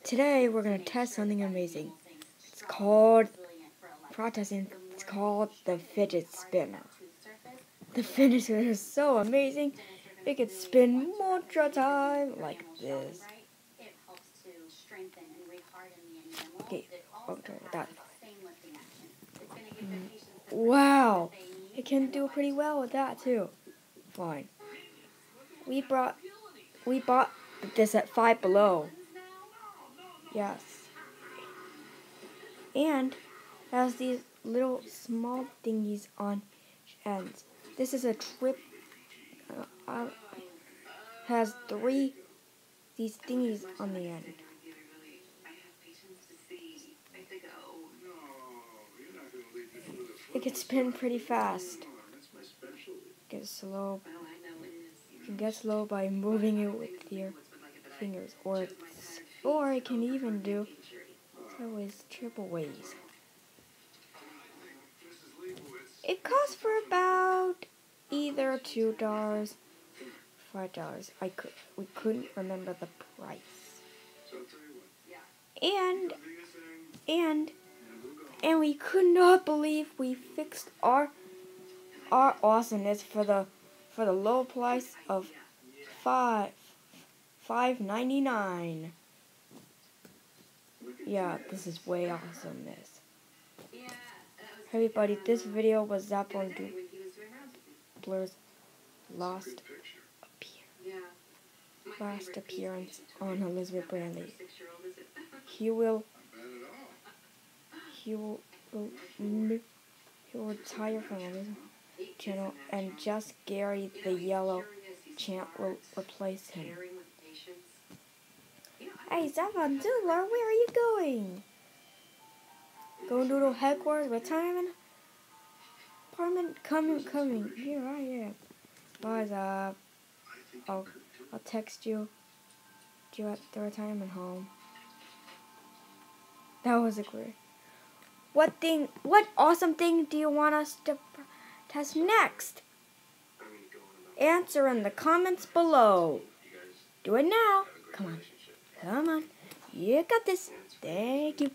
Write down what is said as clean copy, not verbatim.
Today we're gonna test something amazing. It's called It's called the fidget spinner. The fidget spinner is so amazing. It can spin multiple time like this. Okay, I'll try that. Wow, it can do pretty well with that too. Fine. We bought this at Five Below. Yes. And has these little small thingies on ends. This is a trip. Has these thingies on the end. It can spin pretty fast. Get slow. You can get slow by moving it with your fingers, or it can even do sideways, triple ways. It costs for about either $2, $5. We couldn't remember the price. And we could not believe we fixed our awesomeness for the low price of $5.99. Yeah, this is way awesomeness. Hey everybody, this video was Zappon Blur's last appearance on Elizabeth Brantley. He will retire from the channel, and just Gary the Yellow Champ will replace him. Hey, Zappon Doodler, where are you going? Go Doodle headquarters, retirement apartment, coming. Here I am. Bye, Zap. I'll text you at the retirement home. That was a great. What awesome thing do you want us to test next? Answer in the comments below. Do it now. Come on. You got this. Thank you.